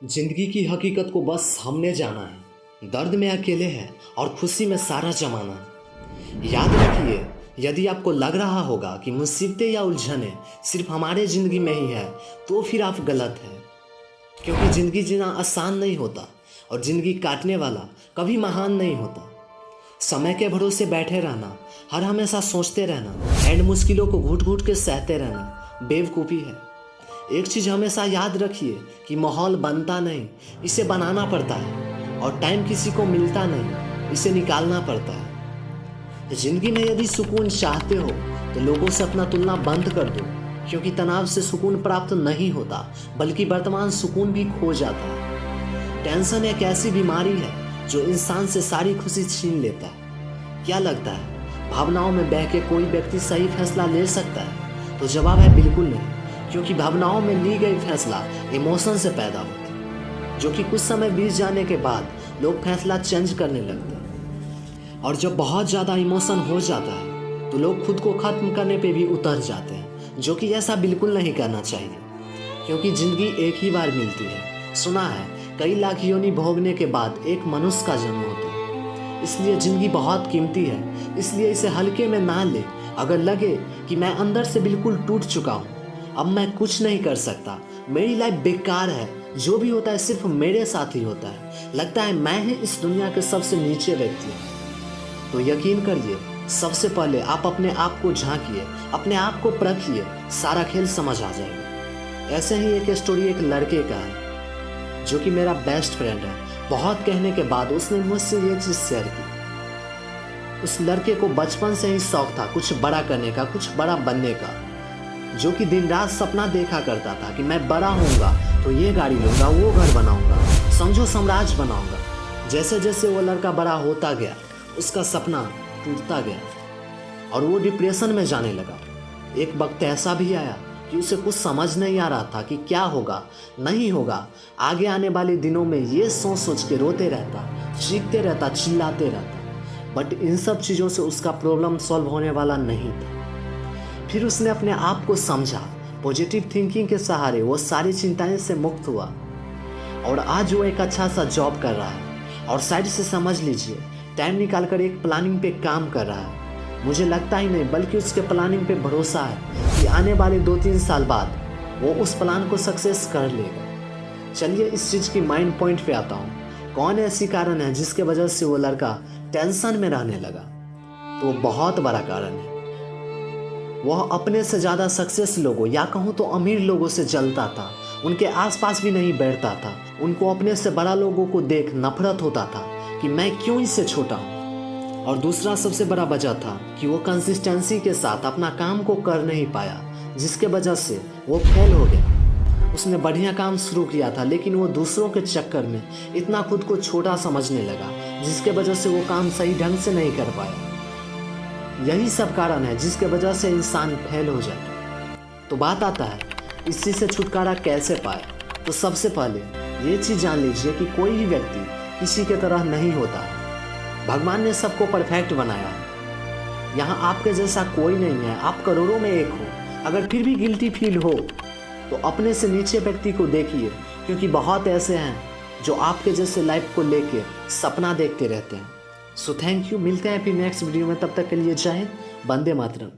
जिंदगी की हकीकत को बस हमने जाना है। दर्द में अकेले हैं और खुशी में सारा जमाना है। याद रखिए, यदि आपको लग रहा होगा कि मुसीबतें या उलझनें सिर्फ हमारे ज़िंदगी में ही है, तो फिर आप गलत हैं। क्योंकि ज़िंदगी जीना आसान नहीं होता और ज़िंदगी काटने वाला कभी महान नहीं होता। समय के भरोसे बैठे रहना, हर हमेशा सोचते रहना एंड मुश्किलों को घुट घुट के सहते रहना बेवकूफ़ी है। एक चीज़ हमेशा याद रखिए कि माहौल बनता नहीं, इसे बनाना पड़ता है, और टाइम किसी को मिलता नहीं, इसे निकालना पड़ता है। ज़िंदगी में यदि सुकून चाहते हो तो लोगों से अपना तुलना बंद कर दो, क्योंकि तनाव से सुकून प्राप्त नहीं होता, बल्कि वर्तमान सुकून भी खो जाता है। टेंशन एक ऐसी बीमारी है जो इंसान से सारी खुशी छीन लेता है। क्या लगता है भावनाओं में बह के कोई व्यक्ति सही फैसला ले सकता है? तो जवाब है बिल्कुल नहीं, क्योंकि भावनाओं में ली गई फैसला इमोशन से पैदा होती है, जो कि कुछ समय बीत जाने के बाद लोग फैसला चेंज करने लगते हैं। और जब बहुत ज़्यादा इमोशन हो जाता है तो लोग खुद को ख़त्म करने पे भी उतर जाते हैं, जो कि ऐसा बिल्कुल नहीं करना चाहिए, क्योंकि ज़िंदगी एक ही बार मिलती है। सुना है कई लाख योनि भोगने के बाद एक मनुष्य का जन्म होता है। इसलिए ज़िंदगी बहुत कीमती है, इसलिए इसे हल्के में ना ले। अगर लगे कि मैं अंदर से बिल्कुल टूट चुका हूँ, अब मैं कुछ नहीं कर सकता, मेरी लाइफ बेकार है, जो भी होता है सिर्फ मेरे साथ ही होता है, लगता है मैं ही इस दुनिया के सबसे नीचे व्यक्ति हूँ, तो यकीन करिए, सबसे पहले आप अपने आप को झांकिए, अपने आप को परखिए, सारा खेल समझ आ जाएगा। ऐसे ही एक स्टोरी एक लड़के का है जो कि मेरा बेस्ट फ्रेंड है। बहुत कहने के बाद उसने मुझसे ये चीज़ शेयर की। उस लड़के को बचपन से ही शौक था कुछ बड़ा करने का, कुछ बड़ा बनने का, जो कि दिन रात सपना देखा करता था कि मैं बड़ा होऊंगा तो ये गाड़ी लूँगा, वो घर बनाऊंगा, समझो साम्राज्य बनाऊंगा। जैसे जैसे वो लड़का बड़ा होता गया, उसका सपना टूटता गया और वो डिप्रेशन में जाने लगा। एक वक्त ऐसा भी आया कि उसे कुछ समझ नहीं आ रहा था कि क्या होगा, नहीं होगा। आगे आने वाले दिनों में ये सोच सोच के रोते रहता, चीखते रहता, चिल्लाते रहता, बट इन सब चीज़ों से उसका प्रॉब्लम सॉल्व होने वाला नहीं था। फिर उसने अपने आप को समझा, पॉजिटिव थिंकिंग के सहारे वो सारी चिंताएं से मुक्त हुआ और आज वो एक अच्छा सा जॉब कर रहा है और साइड से समझ लीजिए टाइम निकाल कर एक प्लानिंग पे काम कर रहा है। मुझे लगता ही नहीं बल्कि उसके प्लानिंग पे भरोसा है कि आने वाले 2-3 साल बाद वो उस प्लान को सक्सेस कर लेगा। चलिए इस चीज़ की माइंड पॉइंट पे आता हूँ। कौन ऐसी कारण है जिसके वजह से वो लड़का टेंशन में रहने लगा? तो वो बहुत बड़ा कारण है। वह अपने से ज़्यादा सक्सेस लोगों या कहूँ तो अमीर लोगों से जलता था, उनके आसपास भी नहीं बैठता था। उनको अपने से बड़ा लोगों को देख नफरत होता था कि मैं क्यों इससे छोटा हूँ। और दूसरा सबसे बड़ा वजह था कि वो कंसिस्टेंसी के साथ अपना काम को कर नहीं पाया, जिसके वजह से वो फेल हो गया। उसने बढ़िया काम शुरू किया था, लेकिन वो दूसरों के चक्कर में इतना खुद को छोटा समझने लगा, जिसके वजह से वो काम सही ढंग से नहीं कर पाया। यही सब कारण है जिसके वजह से इंसान फेल हो जाता है। तो बात आता है इसी से छुटकारा कैसे पाए? तो सबसे पहले ये चीज़ जान लीजिए कि कोई भी व्यक्ति किसी के तरह नहीं होता है। भगवान ने सबको परफेक्ट बनाया है। यहाँ आपके जैसा कोई नहीं है, आप करोड़ों में एक हो। अगर फिर भी गिल्टी फील हो तो अपने से नीचे व्यक्ति को देखिए, क्योंकि बहुत ऐसे हैं जो आपके जैसे लाइफ को लेके सपना देखते रहते हैं। सो थैंक यू, मिलते हैं फिर नेक्स्ट वीडियो में। तब तक के लिए जय हिंद, वंदे मातरम।